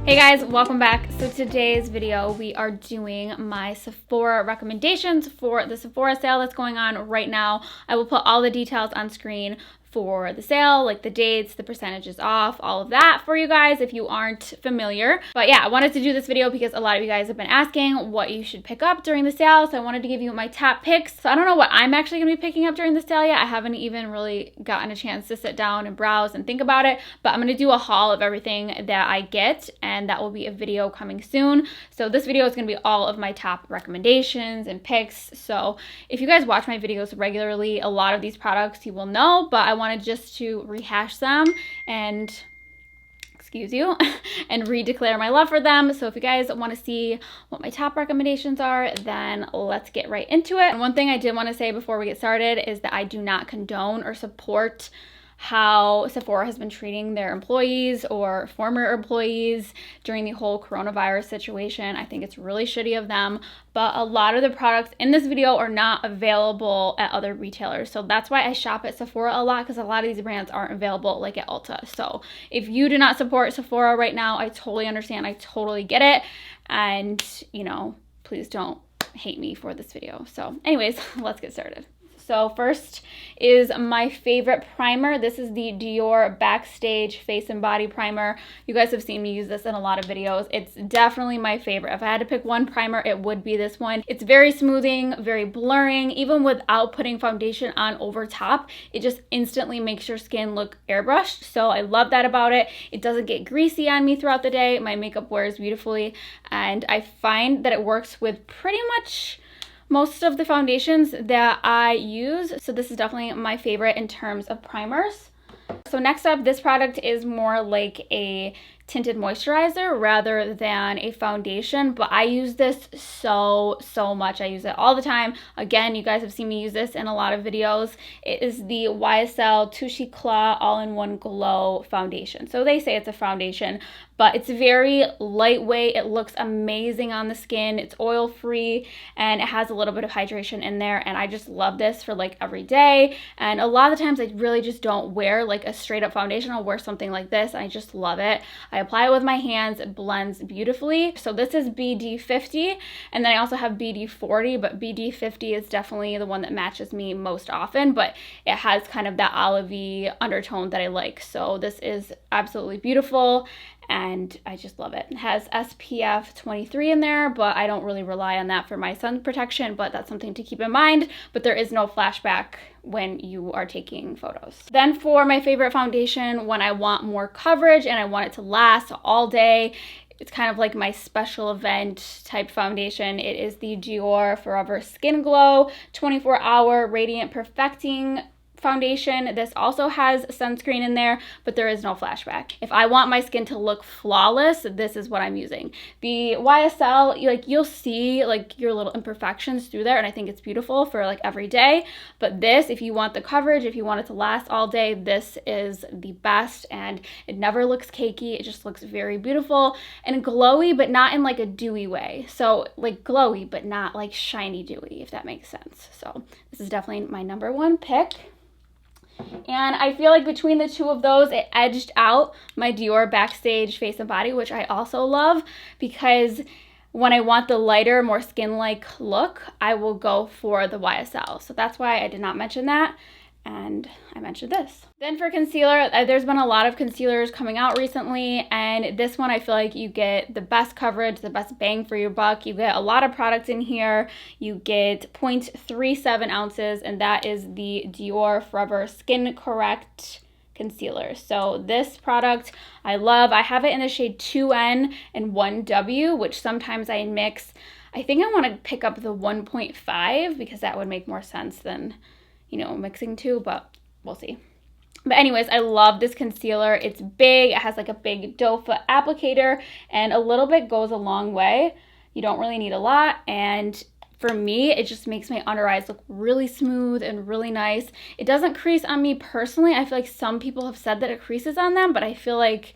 Hey guys, welcome back. So today's video, we are doing my Sephora recommendations for the Sephora sale that's going on right now. I will put all the details on screen for the sale, like the dates, the percentages off, all of that for you guys if you aren't familiar. But yeah, I wanted to do this video because a lot of you guys have been asking what you should pick up during the sale. So I wanted to give you my top picks. So I don't know what I'm actually gonna be picking up during the sale yet. I haven't even really gotten a chance to sit down and browse and think about it, but I'm gonna do a haul of everything that I get, and that will be a video coming soon. So this video is gonna be all of my top recommendations and picks. So if you guys watch my videos regularly, a lot of these products you will know, but I wanted just to rehash them and excuse you, and redeclare my love for them. So if you guys want to see what my top recommendations are, then let's get right into it. And one thing I did want to say before we get started is that I do not condone or support how Sephora has been treating their employees or former employees during the whole coronavirus situation. I think it's really shitty of them, but a lot of the products in this video are not available at other retailers. So that's why I shop at Sephora a lot, because a lot of these brands aren't available like at Ulta. So if you do not support Sephora right now, I totally understand. I totally get it. And, you know, please don't hate me for this video. So anyways, let's get started. So first is my favorite primer. This is the DIOR Backstage Face and Body Primer. You guys have seen me use this in a lot of videos. It's definitely my favorite. If I had to pick one primer, it would be this one. It's very smoothing, very blurring. Even without putting foundation on over top, it just instantly makes your skin look airbrushed. So I love that about it. It doesn't get greasy on me throughout the day. My makeup wears beautifully, and I find that it works with pretty much most of the foundations that I use. So this is definitely my favorite in terms of primers. So next up, this product is more like a tinted moisturizer rather than a foundation, but I use this so much. I use it all the time. Again, you guys have seen me use this in a lot of videos. It is the YSL Touche Eclat All-in-One Glow Foundation. So they say it's a foundation, but it's very lightweight. It looks amazing on the skin. It's oil-free, and it has a little bit of hydration in there, and I just love this for like every day. And a lot of the times I really just don't wear like a straight up foundation. I'll wear something like this. I just love it. I apply it with my hands. It blends beautifully. So this is BD50, and then I also have BD40, but BD50 is definitely the one that matches me most often, but it has kind of that olivey undertone that I like. So this is absolutely beautiful, and I just love it. It has SPF 23 in there, but I don't really rely on that for my sun protection, but that's something to keep in mind. But there is no flashback when you are taking photos. Then for my favorite foundation, when I want more coverage and I want it to last all day, it's kind of like my special event type foundation. It is the DIOR Forever Skin Glow 24-Hour Radiant Perfecting Foundation. This also has sunscreen in there, but there is no flashback. If I want my skin to look flawless, this is what I'm using. The YSL, like you'll see like your little imperfections through there, and I think it's beautiful for like every day. But this, if you want the coverage, if you want it to last all day, this is the best, and it never looks cakey. It just looks very beautiful and glowy, but not in like a dewy way. So like glowy, but not like shiny dewy, if that makes sense. So this is definitely my number one pick. And I feel like between the two of those, it edged out my DIOR Backstage Face and Body, which I also love, because when I want the lighter, more skin-like look, I will go for the YSL. So that's why I did not mention that, and I mentioned this. Then for concealer, there's been a lot of concealers coming out recently, and this one I feel like you get the best coverage, the best bang for your buck. You get a lot of products in here. You get 0.37 ounces, and that is the DIOR Forever Skin Correct Concealer. So this product I love. I have it in the shade 2N and 1W, which sometimes I mix. I think I want to pick up the 1.5 because that would make more sense than, you know, mixing two, but we'll see. But anyways, I love this concealer. It's big. It has like a big doe foot applicator, and a little bit goes a long way. You don't really need a lot, and for me, it just makes my under eyes look really smooth and really nice. It doesn't crease on me personally. I feel like some people have said that it creases on them, but I feel like,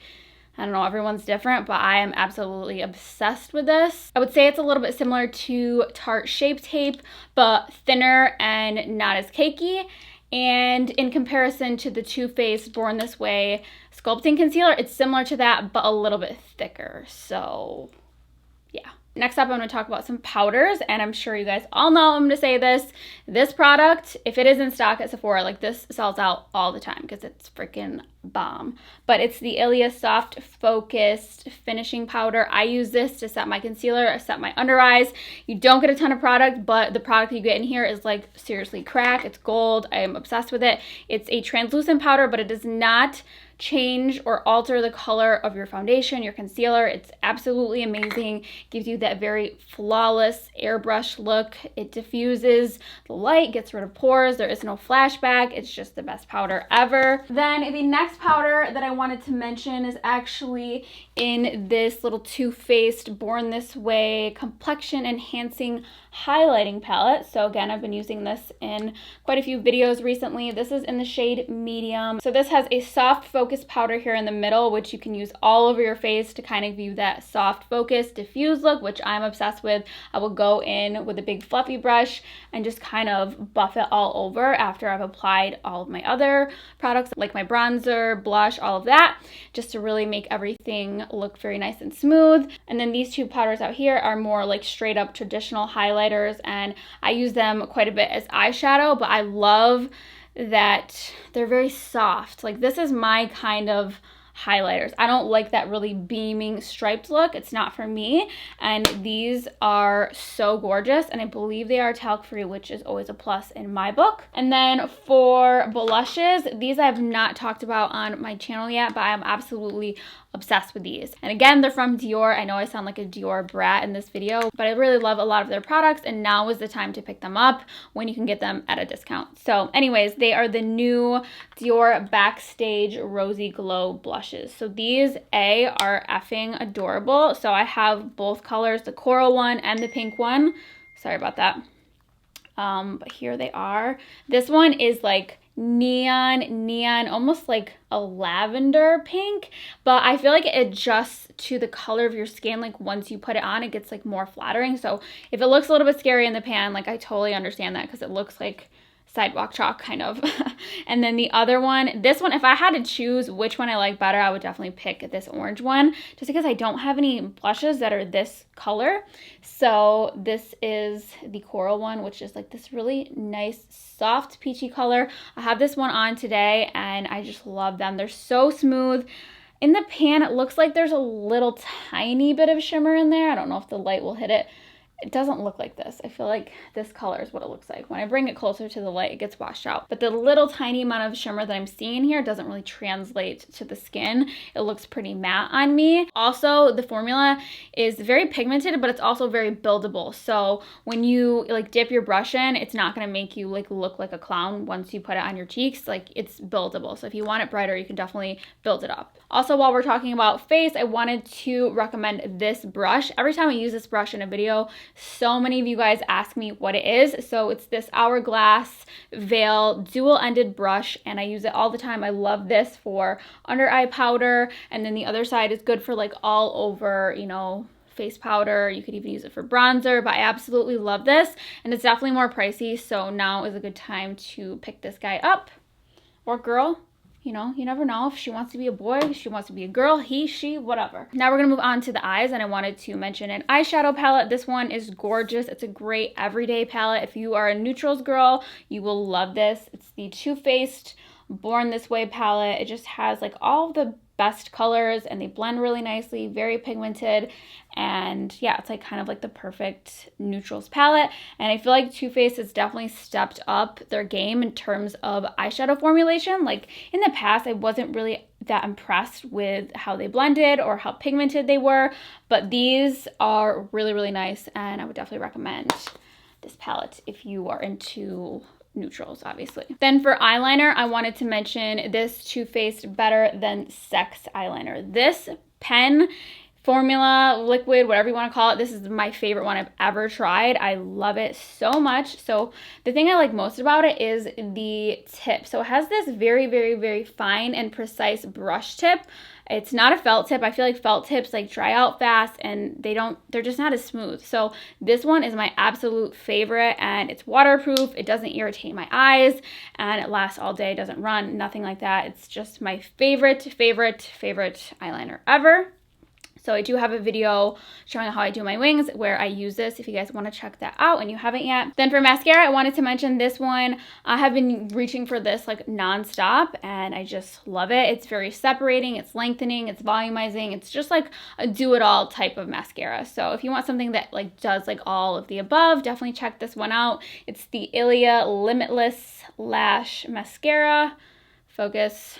I don't know, everyone's different, but I am absolutely obsessed with this. I would say it's a little bit similar to Tarte Shape Tape, but thinner and not as cakey. And in comparison to the Too Faced Born This Way Sculpting Concealer, it's similar to that, but a little bit thicker. So yeah. Next up, I'm going to talk about some powders, and I'm sure you guys all know I'm going to say this. This product, if it is in stock at Sephora, like this sells out all the time because it's freaking bomb. But it's the ILIA Soft Focused Finishing Powder. I use this to set my concealer, set my under eyes. You don't get a ton of product, but the product you get in here is like seriously crack. It's gold. I am obsessed with it. It's a translucent powder, but it does not change or alter the color of your foundation, your concealer. It's absolutely amazing. Gives you that very flawless airbrush look. It diffuses the light, gets rid of pores. There is no flashback. It's just the best powder ever. Then the next powder that I wanted to mention is actually in this little Too Faced Born This Way Complexion Enhancing Highlighting Palette. So again, I've been using this in quite a few videos recently. This is in the shade Medium. So this has a soft focus powder here in the middle, which you can use all over your face to kind of give you that soft focus diffuse look, which I'm obsessed with. I will go in with a big fluffy brush and just kind of buff it all over after I've applied all of my other products, like my bronzer, blush, all of that, just to really make everything look very nice and smooth. And then these two powders out here are more like straight up traditional highlighters, and I use them quite a bit as eyeshadow, but I love that they're very soft. Like this is my kind of highlighters. I don't like that really beaming striped look. It's not for me. And these are so gorgeous, and I believe they are talc free, which is always a plus in my book. And then for blushes, these I have not talked about on my channel yet, but I am absolutely obsessed with these. And again, they're from Dior. I know I sound like a Dior brat in this video, but I really love a lot of their products, and now is the time to pick them up when you can get them at a discount. So anyways, they are the new Dior Backstage Rosy Glow blushes. So these are effing adorable. So I have both colors, the coral one and the pink one. Sorry about that. But here they are. This one is like neon, almost like a lavender pink, but I feel like it adjusts to the color of your skin. Like once you put it on, it gets like more flattering. So if it looks a little bit scary in the pan, like I totally understand that because it looks like sidewalk chalk kind of. And then the other one, this one, if I had to choose which one I like better, I would definitely pick this orange one, just because I don't have any blushes that are this color. So this is the coral one, which is like this really nice soft peachy color. I have this one on today and I just love them. They're so smooth. In the pan, it looks like there's a little tiny bit of shimmer in there. I don't know if the light will hit it. It doesn't look like this. I feel like this color is what it looks like. When I bring it closer to the light, it gets washed out. But the little tiny amount of shimmer that I'm seeing here doesn't really translate to the skin. It looks pretty matte on me. Also, the formula is very pigmented, but it's also very buildable. So when you like dip your brush in, it's not gonna make you like look like a clown once you put it on your cheeks. Like it's buildable. So if you want it brighter, you can definitely build it up. Also, while we're talking about face, I wanted to recommend this brush. Every time I use this brush in a video, so many of you guys ask me what it is. So it's this Hourglass Veil dual-ended brush, and I use it all the time. I love this for under eye powder, and then the other side is good for like all over, you know, face powder. You could even use it for bronzer, but I absolutely love this, and it's definitely more pricey, so now is a good time to pick this guy up, or girl. You know, you never know if she wants to be a boy, if she wants to be a girl, he, she, whatever. Now we're gonna move on to the eyes, and I wanted to mention an eyeshadow palette. This one is gorgeous. It's a great everyday palette. If you are a neutrals girl, you will love this. It's the Too Faced Born This Way palette. It just has like all of the best colors, and they blend really nicely, very pigmented, and yeah, it's like kind of like the perfect neutrals palette. And I feel like Too Faced has definitely stepped up their game in terms of eyeshadow formulation. Like in the past, I wasn't really that impressed with how they blended or how pigmented they were, but these are really, really nice, and I would definitely recommend this palette if you are into neutrals, obviously. Then for eyeliner, I wanted to mention this Too Faced Better Than Sex eyeliner. This pen formula, liquid, whatever you want to call it. This is my favorite one I've ever tried. I love it so much. So the thing I like most about it is the tip. So it has this very, very, very fine and precise brush tip. It's not a felt tip. I feel like felt tips like dry out fast and they're just not as smooth. So this one is my absolute favorite, and it's waterproof. It doesn't irritate my eyes, and it lasts all day, doesn't run, nothing like that. It's just my favorite eyeliner ever. So I do have a video showing how I do my wings where I use this if you guys want to check that out and you haven't yet. Then for mascara, I wanted to mention this one. I have been reaching for this like nonstop and I just love it. It's very separating, it's lengthening, it's volumizing. It's just like a do-it-all type of mascara. So if you want something that like does like all of the above, definitely check this one out. It's the ILIA Limitless Lash Mascara. Focus.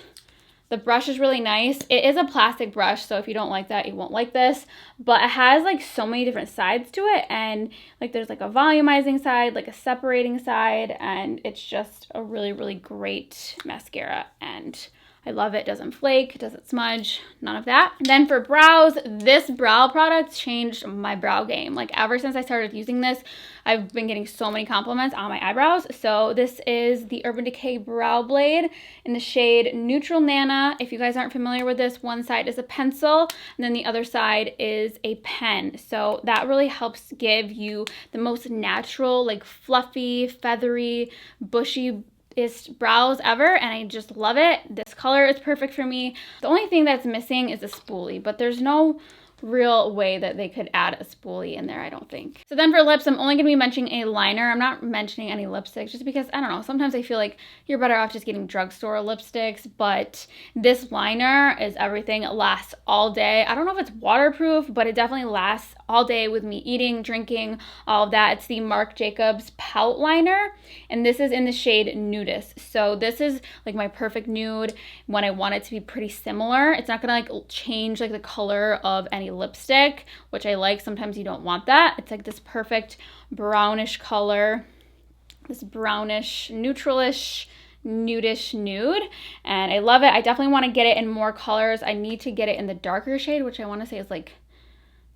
The brush is really nice. It is a plastic brush, so if you don't like that, you won't like this. But it has like so many different sides to it, and like there's like a volumizing side, like a separating side, and it's just a really, really great mascara. And I love it. It doesn't flake, it doesn't smudge, none of that. And then for brows, this brow product changed my brow game. Like ever since I started using this, I've been getting so many compliments on my eyebrows. So this is the Urban Decay Brow Blade in the shade Neutral Nana. If you guys aren't familiar with this, one side is a pencil and then the other side is a pen. So that really helps give you the most natural, like fluffy, feathery, bushy brows ever, and I just love it. This color is perfect for me. The only thing that's missing is a spoolie, but there's no real way that they could add a spoolie in there, I don't think. So then for lips, I'm only going to be mentioning a liner. I'm not mentioning any lipsticks just because, I don't know, sometimes I feel like you're better off just getting drugstore lipsticks, but this liner is everything. It lasts all day. I don't know if it's waterproof, but it definitely lasts all day with me eating, drinking, all of that. It's the Marc Jacobs Pout Liner, and this is in the shade NUDES. So this is like my perfect nude when I want it to be pretty similar. It's not gonna like change like the color of any lipstick, which I like. Sometimes you don't want that. It's like this perfect brownish color, this brownish, neutralish, nudish nude, and I love it. I definitely want to get it in more colors. I need to get it in the darker shade, which I want to say is like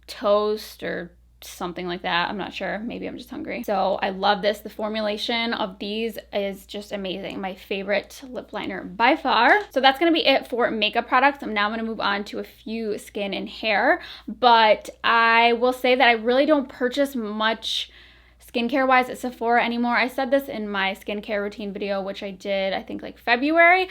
toast or something like that. I'm not sure. Maybe I'm just hungry. So I love this. The formulation of these is just amazing. My favorite lip liner by far. So that's going to be it for makeup products. I'm now going to move on to a few skin and hair, but I will say that I really don't purchase much skincare wise at Sephora anymore. I said this in my skincare routine video, which I did, I think like February.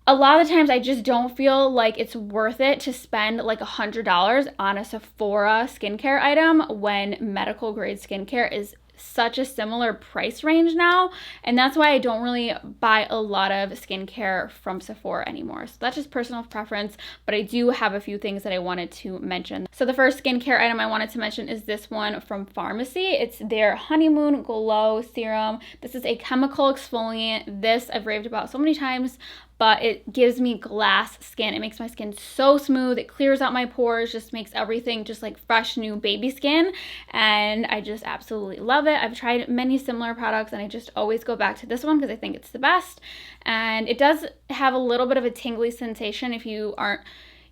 A lot of the times I just don't feel like it's worth it to spend like $100 on a Sephora skincare item when medical grade skincare is such a similar price range now, and that's why I don't really buy a lot of skincare from Sephora anymore. So that's just personal preference, but I do have a few things that I wanted to mention. So the first skincare item I wanted to mention is this one from Pharmacy. It's their Honeymoon Glow Serum. This is a chemical exfoliant. This I've raved about so many times, but it gives me glass skin. It makes my skin so smooth. It clears out my pores, just makes everything just like fresh new baby skin, and I just absolutely love it. I've tried many similar products and I just always go back to this one because I think it's the best, and it does have a little bit of a tingly sensation if you aren't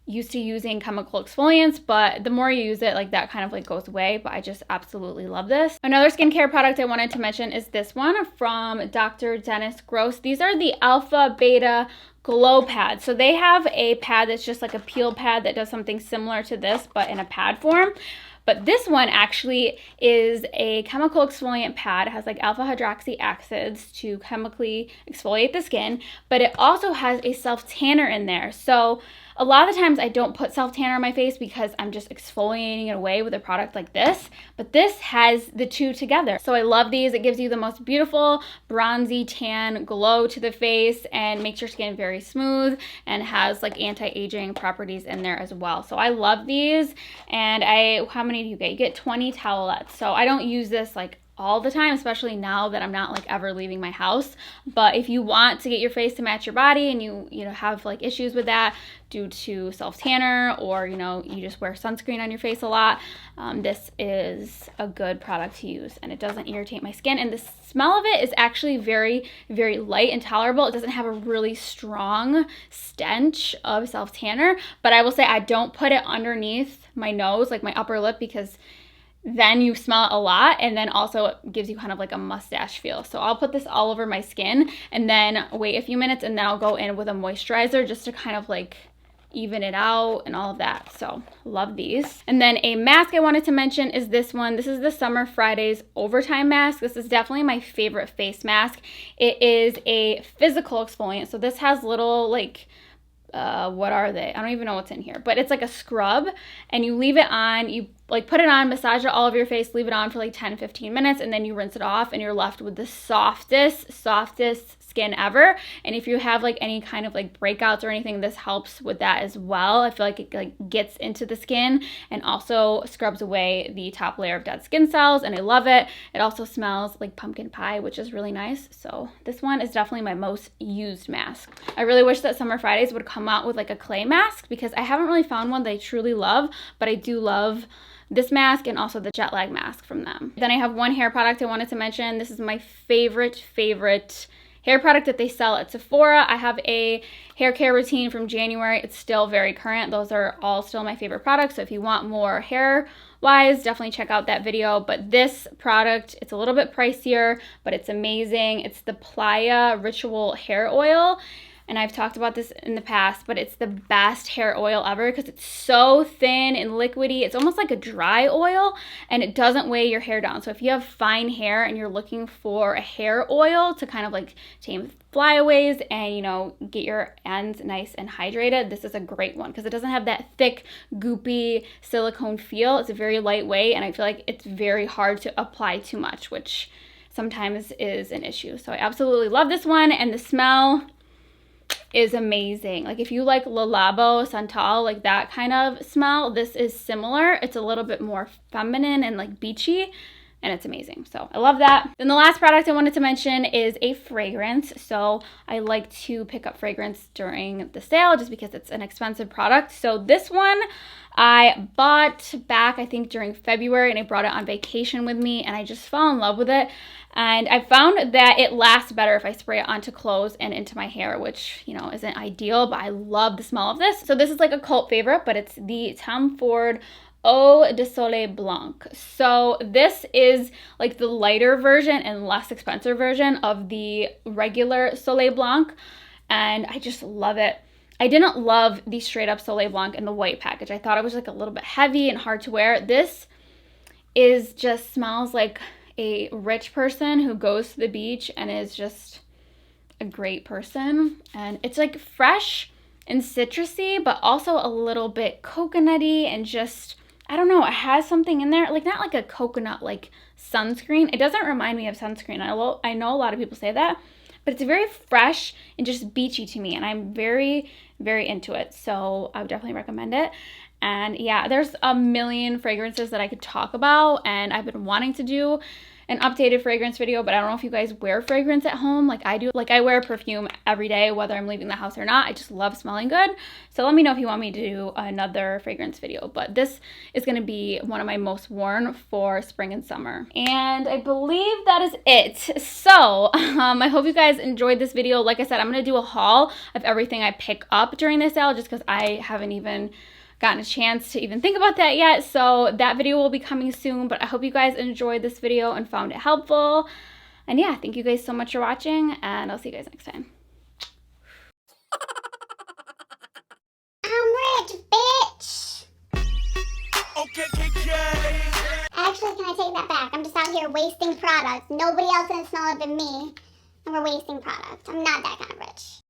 used to using chemical exfoliants, but the more you use it, like that kind of like goes away. But I just absolutely love this. Another skincare product I wanted to mention is this one from Dr. Dennis Gross. These are the Alpha Beta Glow Pads. So they have a pad that's just like a peel pad that does something similar to this, but in a pad form. But this one actually is a chemical exfoliant pad. It has like alpha hydroxy acids to chemically exfoliate the skin, but it also has a self tanner in there. So a lot of the times I don't put self tanner on my face because I'm just exfoliating it away with a product like this, but this has the two together. So I love these. It gives you the most beautiful bronzy tan glow to the face and makes your skin very smooth and has like anti-aging properties in there as well. So I love these, and how many do you get? You get 20 towelettes. So I don't use this like all the time, especially now that I'm not like ever leaving my house. But if you want to get your face to match your body and you know have like issues with that due to self tanner, or you know you just wear sunscreen on your face a lot, this is a good product to use, and it doesn't irritate my skin, and the smell of it is actually very, very light and tolerable. It doesn't have a really strong stench of self tanner, but I will say I don't put it underneath my nose, like my upper lip, because then you smell it a lot, and then also it gives you kind of like a mustache feel. So I'll put this all over my skin and then wait a few minutes, and then I'll go in with a moisturizer just to kind of like even it out and all of that. So love these. And then a mask I wanted to mention is this one. This is the Summer Fridays Overtime Mask. This is definitely my favorite face mask. It is a physical exfoliant. So this has little like what are they? I don't even know what's in here, but it's like a scrub, and you leave it on, you like put it on, massage it all over your face, leave it on for like 10-15 minutes, and then you rinse it off, and you're left with the softest skin ever. And if you have like any kind of like breakouts or anything, this helps with that as well. I feel like it like gets into the skin and also scrubs away the top layer of dead skin cells, and I love it. It also smells like pumpkin pie, which is really nice. So this one is definitely my most used mask. I really wish that Summer Fridays would come out with like a clay mask, because I haven't really found one that I truly love, but I do love this mask and also the jet lag mask from them. Then I have one hair product I wanted to mention. This is my favorite hair product that they sell at Sephora. I have a hair care routine from January. It's still very current. Those are all still my favorite products. So if you want more hair wise, definitely check out that video. But this product, it's a little bit pricier, but it's amazing. It's the PLAYA Ritual Hair Oil. And I've talked about this in the past, but it's the best hair oil ever because it's so thin and liquidy. It's almost like a dry oil, and it doesn't weigh your hair down. So if you have fine hair and you're looking for a hair oil to kind of like tame flyaways and, you know, get your ends nice and hydrated, this is a great one because it doesn't have that thick, goopy silicone feel. It's very lightweight, and I feel like it's very hard to apply too much, which sometimes is an issue. So I absolutely love this one, and the smell is amazing. Like if you like Le Labo, Santal, like that kind of smell, this is similar. It's a little bit more feminine and like beachy, and it's amazing. So I love that. Then the last product I wanted to mention is a fragrance. So I like to pick up fragrance during the sale just because it's an expensive product. So this one I bought back, I think during February, and I brought it on vacation with me, and I just fell in love with it. And I found that it lasts better if I spray it onto clothes and into my hair, which, you know, isn't ideal, but I love the smell of this. So this is like a cult favorite, but it's the Tom Ford Eau de Soleil Blanc. So this is like the lighter version and less expensive version of the regular Soleil Blanc, and I just love it. I didn't love the straight up Soleil Blanc in the white package. I thought it was like a little bit heavy and hard to wear. This is just smells like a rich person who goes to the beach and is just a great person. And it's like fresh and citrusy, but also a little bit coconutty and just, I don't know, it has something in there, like not like a coconut like sunscreen. It doesn't remind me of sunscreen. I know a lot of people say that, but it's very fresh and just beachy to me, and I'm very, very into it. So I would definitely recommend it. And yeah, there's a million fragrances that I could talk about, and I've been wanting to do an updated fragrance video, but I don't know if you guys wear fragrance at home like I do. Like I wear perfume every day, whether I'm leaving the house or not. I just love smelling good. So let me know if you want me to do another fragrance video, but this is going to be one of my most worn for spring and summer. And I believe that is it. So I hope you guys enjoyed this video. Like I said, I'm going to do a haul of everything I pick up during this sale just because I haven't even gotten a chance to even think about that yet. So that video will be coming soon, but I hope you guys enjoyed this video and found it helpful. And yeah, thank you guys so much for watching, and I'll see you guys next time. I'm rich, bitch! Okay. Actually, can I take that back? I'm just out here wasting products. Nobody else can smell it but me, and we're wasting products. I'm not that kind of rich.